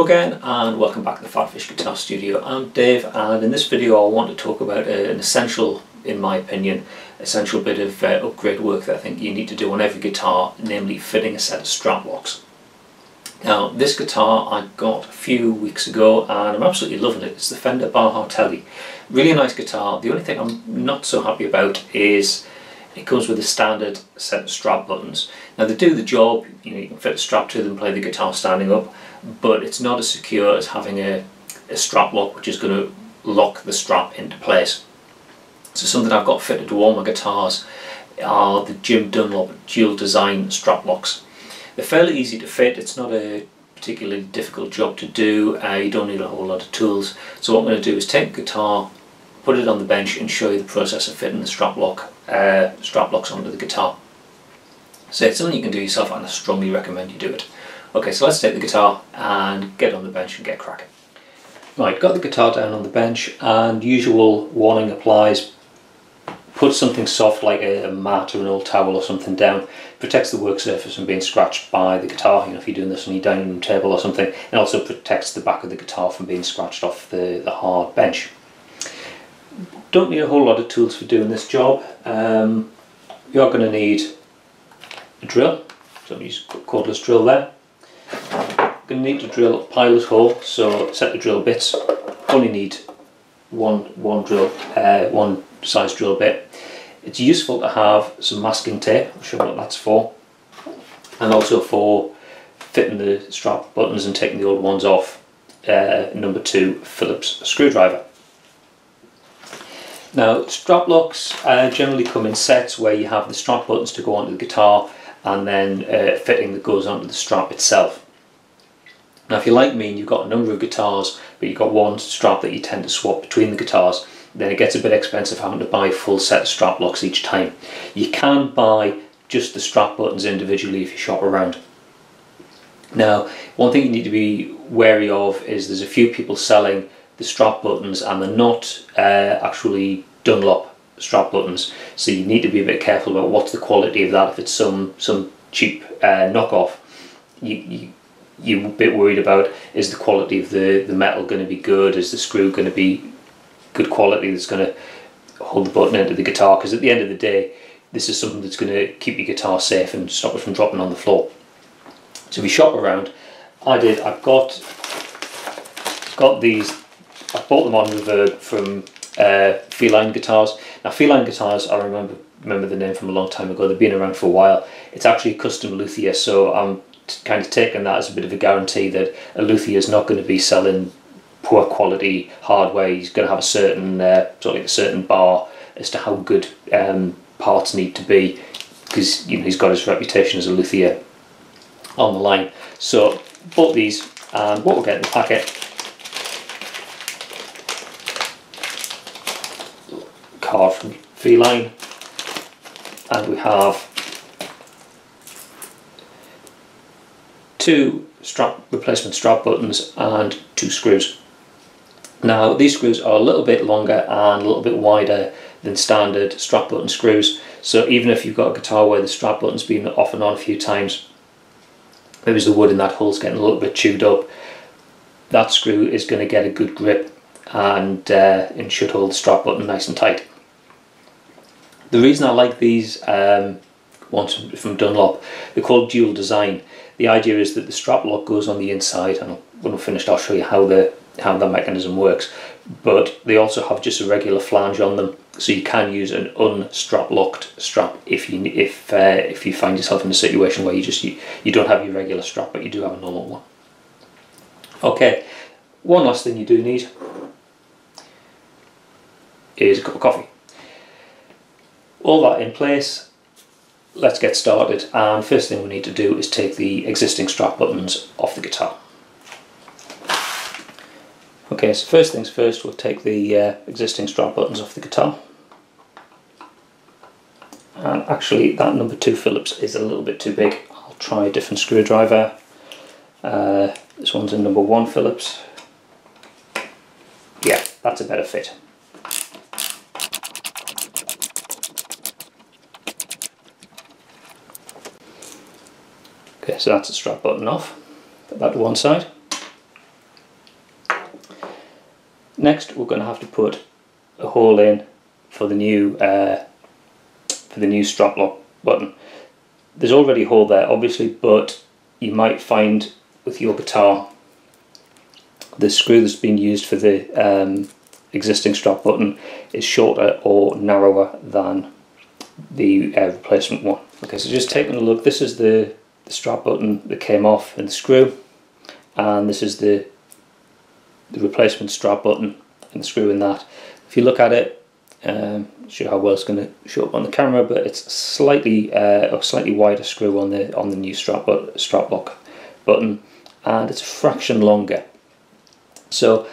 Hello again and welcome back to the PhatPhish Guitar Studio. I'm Dave, and in this video I want to talk about an essential, in my opinion, essential bit of upgrade work that I think you need to do on every guitar, namely fitting a set of Straplocks. Now this guitar I got a few weeks ago and I'm absolutely loving it. It's the Fender Baja Telly. Really nice guitar. The only thing I'm not so happy about is it comes with a standard set of strap buttons. Now they do the job, you can fit a strap to them, play the guitar standing up, but it's not as secure as having a strap lock which is going to lock the strap into place. So something I've got fitted to all my guitars are the Dunlop Dual Design Straplocks. They're fairly easy to fit, it's not a particularly difficult job to do, you don't need a whole lot of tools. So what I'm going to do is take the guitar, put it on the bench and show you the process of fitting the straplocks onto the guitar. So it's something you can do yourself and I strongly recommend you do it. Okay, so let's take the guitar and get on the bench and get cracking. Right, got the guitar down on the bench and usual warning applies. Put something soft like a mat or an old towel or something down. Protects the work surface from being scratched by the guitar, if you're doing this on your dining room table or something, and also protects the back of the guitar from being scratched off the hard bench. Don't need a whole lot of tools for doing this job. You're going to need a drill, so I'm using a cordless drill there. Going to need to drill a pilot hole, so set the drill bits. Only need one size drill bit. It's useful to have some masking tape, I'll show you what that's for, and also for fitting the strap buttons and taking the old ones off. Number 2 Phillips screwdriver. Now strap locks generally come in sets where you have the strap buttons to go onto the guitar and then fitting that goes onto the strap itself. Now if you're like me and you've got a number of guitars but you've got one strap that you tend to swap between the guitars, then it gets a bit expensive having to buy a full set of strap locks each time. You can buy just the strap buttons individually if you shop around. Now one thing you need to be wary of is there's a few people selling the strap buttons and they're not actually Dunlop strap buttons, so you need to be a bit careful about what's the quality of that. If it's some cheap knockoff, you're a bit worried about, is the quality of the metal going to be good, is the screw going to be good quality that's going to hold the button into the guitar, because at the end of the day this is something that's going to keep your guitar safe and stop it from dropping on the floor. So if you shop around, I've got these. I bought them on reverb from Feline Guitars. Now Feline Guitars, I remember the name from a long time ago. They've been around for a while. It's actually a custom luthier, so I'm kind of taking that as a bit of a guarantee that a luthier is not going to be selling poor quality hardware. He's going to have a certain sort of like a certain bar as to how good parts need to be, because he's got his reputation as a luthier on the line. So bought these, and what we'll get in the packet: card from Feline, and we have 2 replacement strap buttons and 2 screws. Now these screws are a little bit longer and a little bit wider than standard strap button screws, so even if you've got a guitar where the strap button's been off and on a few times, maybe the wood in that hole's getting a little bit chewed up, that screw is going to get a good grip and should hold the strap button nice and tight. The reason I like these ones from Dunlop, they're called Dual Design. The idea is that the strap lock goes on the inside, and when we're finished I'll show you how that mechanism works, but they also have just a regular flange on them, so you can use an unstrap locked strap if you find yourself in a situation where you don't have your regular strap but you do have a normal one. Okay, one last thing you do need is a cup of coffee. All that in place, let's get started, and first thing we need to do is take the existing strap buttons off the guitar. Okay, so first things first, we'll take the existing strap buttons off the guitar. And actually that number 2 Phillips is a little bit too big. I'll try a different screwdriver. This one's a number 1 Phillips. Yeah, that's a better fit. Okay, so that's the strap button off. Put that to one side. Next we're going to have to put a hole in for the new strap lock button. There's already a hole there obviously, but you might find with your guitar the screw that's been used for the existing strap button is shorter or narrower than the replacement one. Okay, so just taking a look, this is the strap button that came off and the screw, and this is the replacement strap button and the screw in that. If you look at it, sure how well it's going to show up on the camera, but it's slightly wider screw on the new strap lock button, and it's a fraction longer. So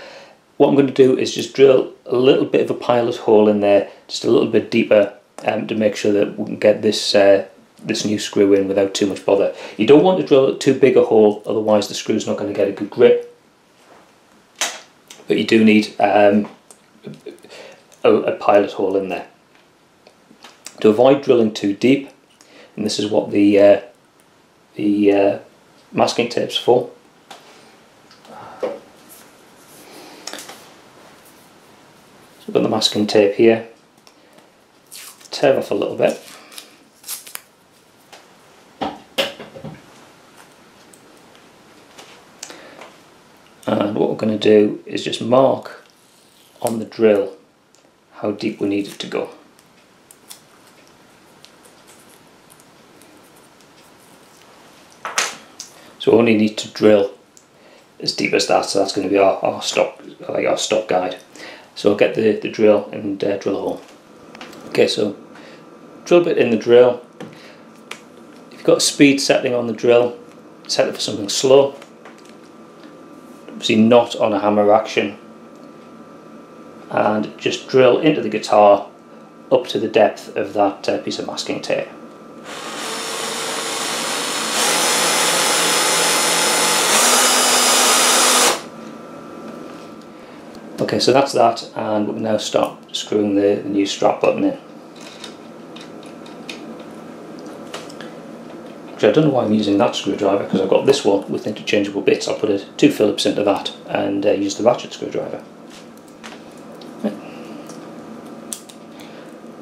what I'm going to do is just drill a little bit of a pilot hole in there, just a little bit deeper, to make sure that we can get this this new screw in without too much bother. You don't want to drill too big a hole, otherwise the screw's not going to get a good grip. But you do need a pilot hole in there. To avoid drilling too deep, and this is what the masking tape's for. So we've got the masking tape here. Tear off a little bit. And what we're going to do is just mark on the drill how deep we need it to go. So we only need to drill as deep as that, so that's going to be our stop guide. So I'll get the drill and drill a hole. Okay, so drill bit in the drill. If you've got a speed setting on the drill, set it for something slow. Obviously not on a hammer action, and just drill into the guitar up to the depth of that piece of masking tape. Okay, so that's that, and we'll now start screwing the new strap button in. Actually, I don't know why I'm using that screwdriver, because I've got this one with interchangeable bits. I'll put 2 Phillips into that and use the ratchet screwdriver. Right.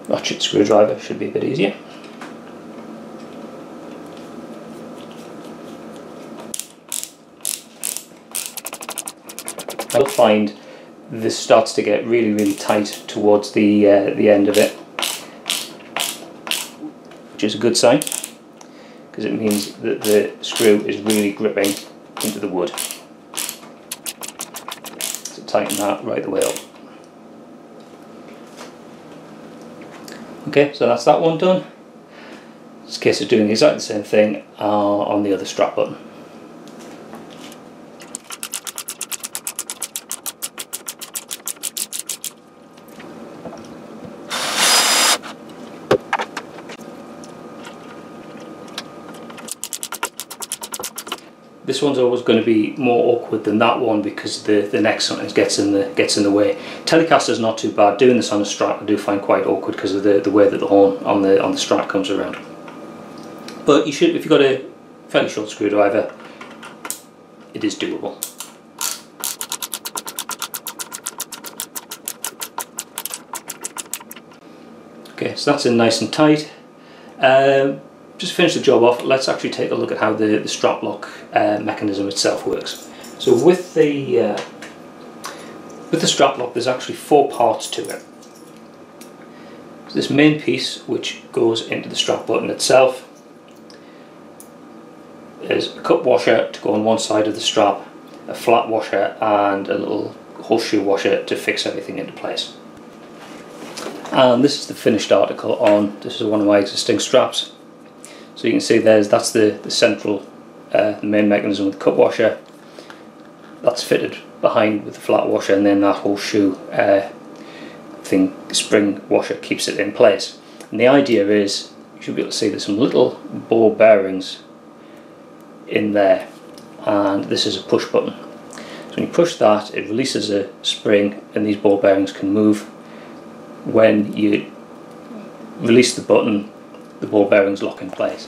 Ratchet screwdriver should be a bit easier. I'll find this starts to get really tight towards the end of it, which is a good sign, because it means that the screw is really gripping into the wood. So tighten that right the way up. Okay, so that's that one done. It's a case of doing exactly the same thing on the other strap button. This one's always going to be more awkward than that one because the neck sometimes gets in the way. Telecaster's not too bad. Doing this on a Strat I do find quite awkward because of the way that the horn on the Strat comes around. But you should, if you've got a fairly short screwdriver, it is doable. Okay, so that's in nice and tight. Just to finish the job off, let's actually take a look at how the strap lock mechanism itself works. So with the strap lock, there's actually 4 parts to it. So this main piece, which goes into the strap button itself, is a cup washer to go on one side of the strap, a flat washer and a little horseshoe washer to fix everything into place. And this is the finished article on, this is one of my existing straps. So you can see that's the central, the main mechanism with the cup washer. That's fitted behind with the flat washer, and then that horseshoe spring washer keeps it in place. And the idea is, you should be able to see there's some little ball bearings in there, and this is a push button. So when you push that, it releases a spring, and these ball bearings can move. When you release the button, the ball bearings lock in place.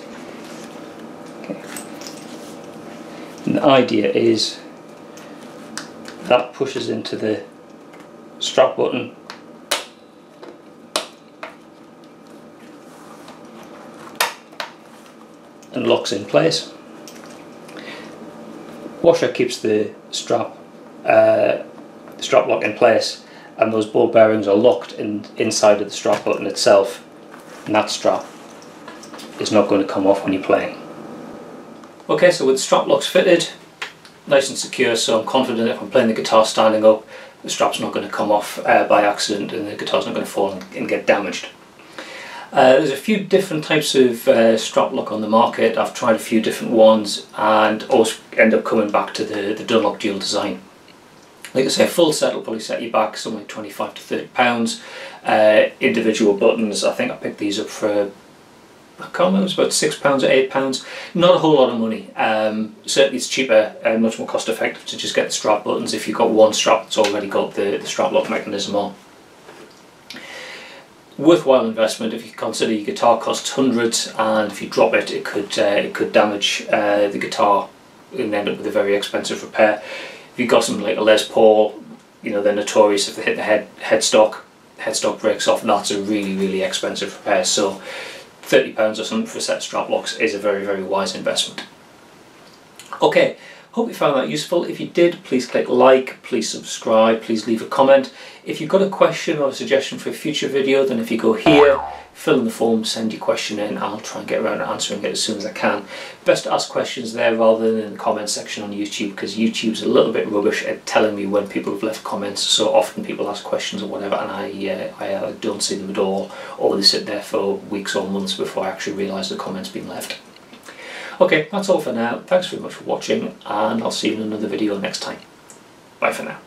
Okay. And the idea is that pushes into the strap button, and locks in place. Washer keeps the strap lock in place, and those ball bearings are locked inside of the strap button itself, and that strap is not going to come off when you're playing. Okay, so with the strap locks fitted, nice and secure, so I'm confident if I'm playing the guitar standing up, the strap's not going to come off by accident and the guitar's not going to fall and get damaged. There's a few different types of strap lock on the market. I've tried a few different ones and always end up coming back to the Dunlop Dual Design. Like I say, a full set will probably set you back somewhere like 25 to 30 pounds. Individual buttons, I think I picked these up for, I can't remember, it was about £6 or £8. Not a whole lot of money. Certainly it's cheaper and much more cost effective to just get the strap buttons if you've got one strap that's already got the strap lock mechanism on. Worthwhile investment if you consider your guitar costs hundreds, and if you drop it, it could damage the guitar and end up with a very expensive repair. If you've got something like a Les Paul, you know, they're notorious if they hit the headstock breaks off, and that's a really expensive repair. So £30 or something for a set of strap locks is a very wise investment. Okay, hope you found that useful. If you did, please click like, please subscribe, please leave a comment. If you've got a question or a suggestion for a future video, then if you go here, fill in the form, send your question in, I'll try and get around to answering it as soon as I can. Best to ask questions there rather than in the comment section on YouTube, because YouTube's a little bit rubbish at telling me when people have left comments. So often people ask questions or whatever and I don't see them at all, or they sit there for weeks or months before I actually realise the comment's been left. Okay, that's all for now. Thanks very much for watching, and I'll see you in another video next time. Bye for now.